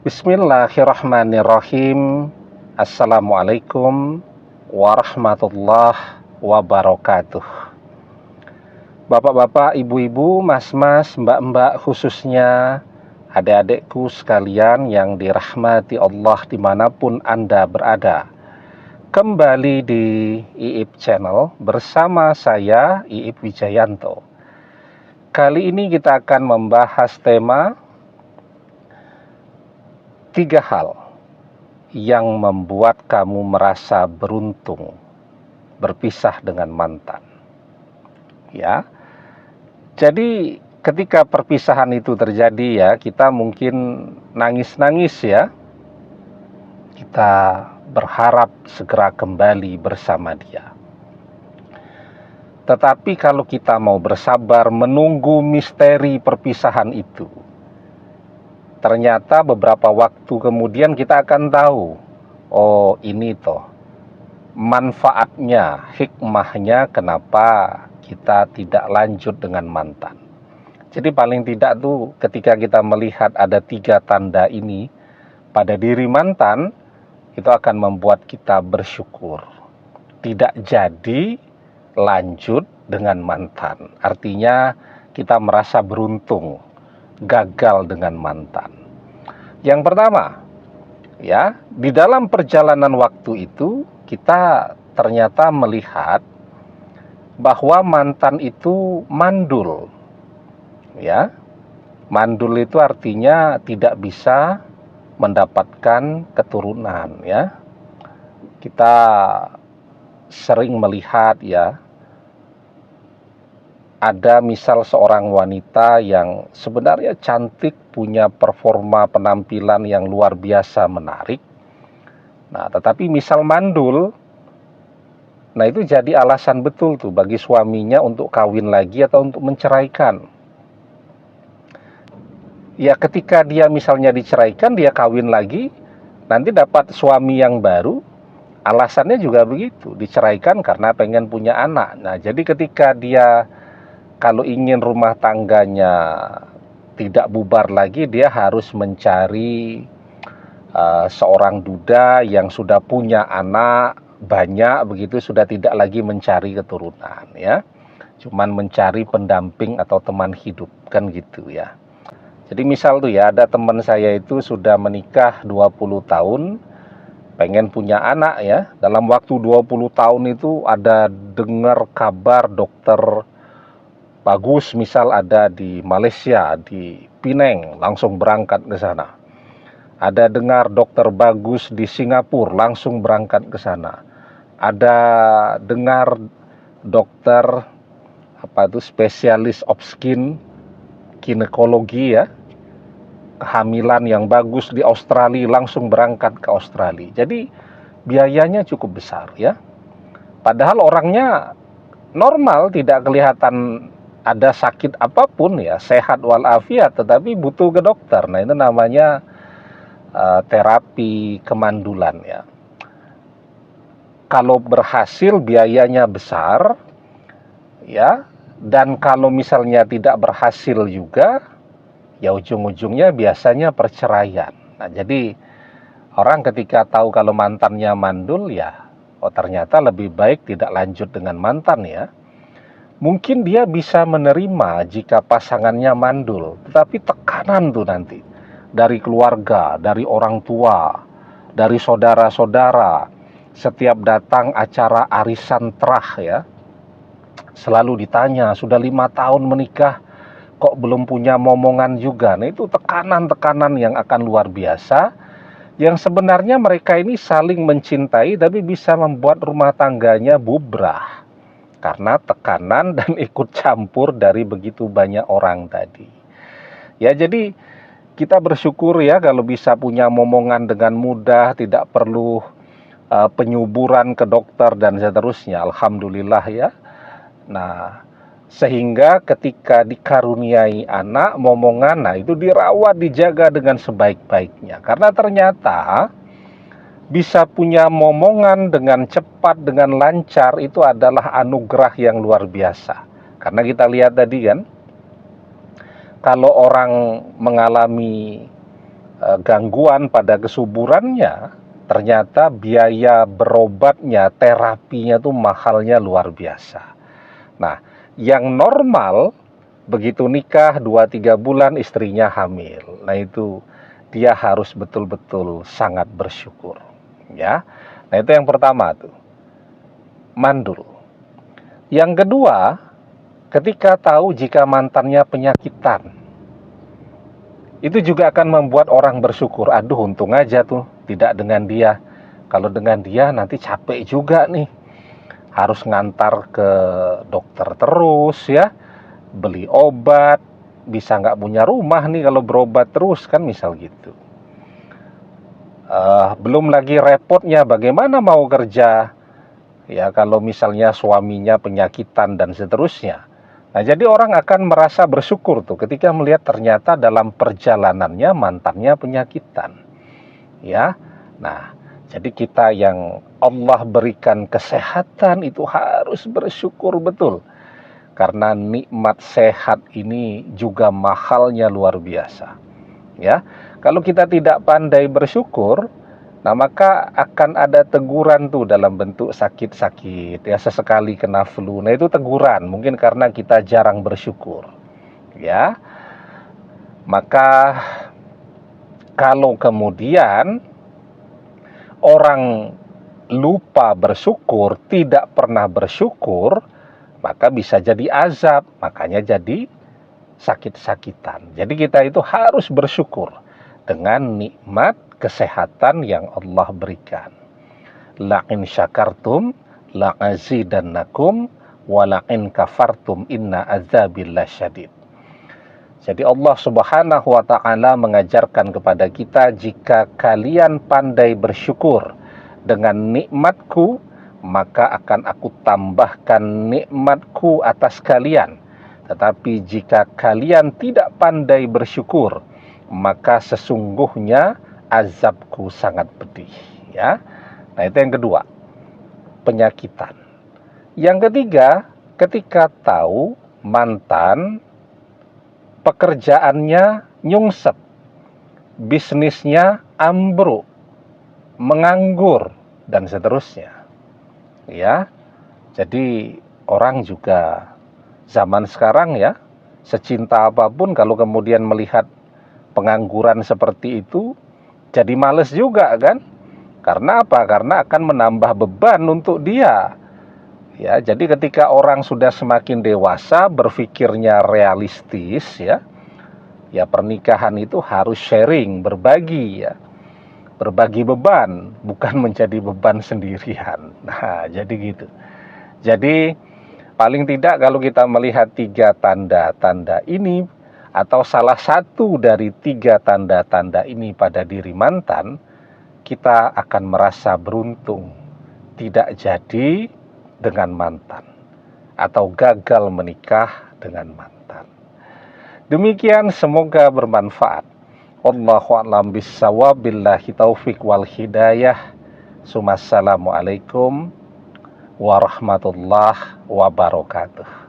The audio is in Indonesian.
Bismillahirrahmanirrahim. Assalamualaikum warahmatullahi wabarakatuh. Bapak-bapak, ibu-ibu, mas-mas, mbak-mbak, khususnya adik-adikku sekalian yang dirahmati Allah dimanapun Anda berada. Kembali di IIP Channel bersama saya, IIP Wijayanto. Kali ini kita akan membahas tema 3 hal yang membuat kamu merasa beruntung berpisah dengan mantan. Ya. Jadi ketika perpisahan itu terjadi ya, kita mungkin nangis-nangis ya. Kita berharap segera kembali bersama dia. Tetapi kalau kita mau bersabar menunggu misteri perpisahan itu, ternyata beberapa waktu kemudian kita akan tahu, oh ini toh manfaatnya, hikmahnya kenapa kita tidak lanjut dengan mantan. Jadi paling tidak tuh ketika kita melihat ada 3 tanda ini pada diri mantan, itu akan membuat kita bersyukur. Tidak jadi lanjut dengan mantan. Artinya kita merasa beruntung gagal dengan mantan. Yang pertama, ya, di dalam perjalanan waktu itu kita ternyata melihat bahwa mantan itu mandul. Ya. Mandul itu artinya tidak bisa mendapatkan keturunan, ya. Kita sering melihat ya, ada misal seorang wanita yang sebenarnya cantik, punya performa penampilan yang luar biasa menarik. Nah, tetapi misal mandul, nah itu jadi alasan betul tuh bagi suaminya untuk kawin lagi atau untuk menceraikan. Ya ketika dia misalnya diceraikan, dia kawin lagi, nanti dapat suami yang baru, alasannya juga begitu, diceraikan karena pengen punya anak. Nah, jadi ketika dia kalau ingin rumah tangganya tidak bubar lagi, dia harus mencari seorang duda yang sudah punya anak banyak, begitu sudah tidak lagi mencari keturunan, ya. Cuman mencari pendamping atau teman hidup, kan gitu ya. Jadi misal tuh ya, ada teman saya itu sudah menikah 20 tahun, pengen punya anak ya. Dalam waktu 20 tahun itu ada dengar kabar dokter bagus misal ada di Malaysia, di Penang, langsung berangkat ke sana. Ada dengar dokter bagus di Singapura, langsung berangkat ke sana. Ada dengar dokter spesialis of skin, ginekologi ya, kehamilan yang bagus di Australia, langsung berangkat ke Australia. Jadi biayanya cukup besar ya. Padahal orangnya normal, tidak kelihatan ada sakit apapun ya, sehat walafiat, tetapi butuh ke dokter. Nah, itu namanya terapi kemandulan ya. Kalau berhasil biayanya besar ya, dan kalau misalnya tidak berhasil juga ya ujung-ujungnya biasanya perceraian. Nah, jadi orang ketika tahu kalau mantannya mandul ya, oh ternyata lebih baik tidak lanjut dengan mantan ya. Mungkin dia bisa menerima jika pasangannya mandul, tetapi tekanan tuh nanti dari keluarga, dari orang tua, dari saudara-saudara. Setiap datang acara arisan terah ya, selalu ditanya, sudah 5 tahun menikah, kok belum punya momongan juga. Nah, itu tekanan-tekanan yang akan luar biasa, yang sebenarnya mereka ini saling mencintai, tapi bisa membuat rumah tangganya bubrah karena tekanan dan ikut campur dari begitu banyak orang tadi. Ya, jadi kita bersyukur ya kalau bisa punya momongan dengan mudah, tidak perlu penyuburan ke dokter dan seterusnya. Alhamdulillah ya. Nah, sehingga ketika dikaruniai anak, momongan, nah itu dirawat, dijaga dengan sebaik-baiknya. Karena ternyata bisa punya momongan dengan cepat, dengan lancar, itu adalah anugerah yang luar biasa. Karena kita lihat tadi kan, kalau orang mengalami gangguan pada kesuburannya, ternyata biaya berobatnya, terapinya tuh mahalnya luar biasa. Nah, yang normal begitu nikah 2-3 bulan istrinya hamil. Nah, itu dia harus betul-betul sangat bersyukur, ya. Nah, itu yang pertama tuh, mandul. Yang kedua, ketika tahu jika mantannya penyakitan, itu juga akan membuat orang bersyukur. Aduh, untung aja tuh tidak dengan dia. Kalau dengan dia nanti capek juga nih, harus ngantar ke dokter terus ya, beli obat, bisa nggak punya rumah nih kalau berobat terus kan, misal gitu. Belum lagi repotnya bagaimana mau kerja ya kalau misalnya suaminya penyakitan dan seterusnya. Nah, jadi orang akan merasa bersyukur tuh ketika melihat ternyata dalam perjalanannya mantannya penyakitan. Ya. Nah, jadi kita yang Allah berikan kesehatan itu harus bersyukur betul. Karena nikmat sehat ini juga mahalnya luar biasa. Ya. Kalau kita tidak pandai bersyukur, nah maka akan ada teguran tuh dalam bentuk sakit-sakit, ya sesekali kena flu. Nah itu teguran, mungkin karena kita jarang bersyukur. Ya, maka kalau kemudian orang lupa bersyukur, tidak pernah bersyukur, maka bisa jadi azab, makanya jadi sakit-sakitan. Jadi kita itu harus bersyukur dengan nikmat kesehatan yang Allah berikan. La'in syakartum la'azidannakum wala'in kafartum inna azabil lasyadid. Jadi Allah Subhanahu wa taala mengajarkan kepada kita, jika kalian pandai bersyukur dengan nikmatku, maka akan aku tambahkan nikmatku atas kalian. Tetapi jika kalian tidak pandai bersyukur, maka sesungguhnya azabku sangat pedih, ya. Nah, itu yang kedua, penyakitan. Yang ketiga, ketika tahu mantan pekerjaannya nyungsep, bisnisnya ambruk, menganggur dan seterusnya. Ya. Jadi orang juga zaman sekarang ya, secinta apapun kalau kemudian melihat pengangguran seperti itu, jadi males juga kan? Karena apa? Karena akan menambah beban untuk dia. Ya, jadi ketika orang sudah semakin dewasa, berpikirnya realistis ya, ya pernikahan itu harus sharing, berbagi ya. Berbagi beban, bukan menjadi beban sendirian. Nah, jadi gitu. Jadi paling tidak kalau kita melihat 3 tanda-tanda ini, atau salah satu dari 3 tanda-tanda ini pada diri mantan, kita akan merasa beruntung tidak jadi dengan mantan, atau gagal menikah dengan mantan. Demikian, semoga bermanfaat. Wallahu a'lam bishawab, billahi taufik wal hidayah. Assalamualaikum warahmatullahi wabarakatuh.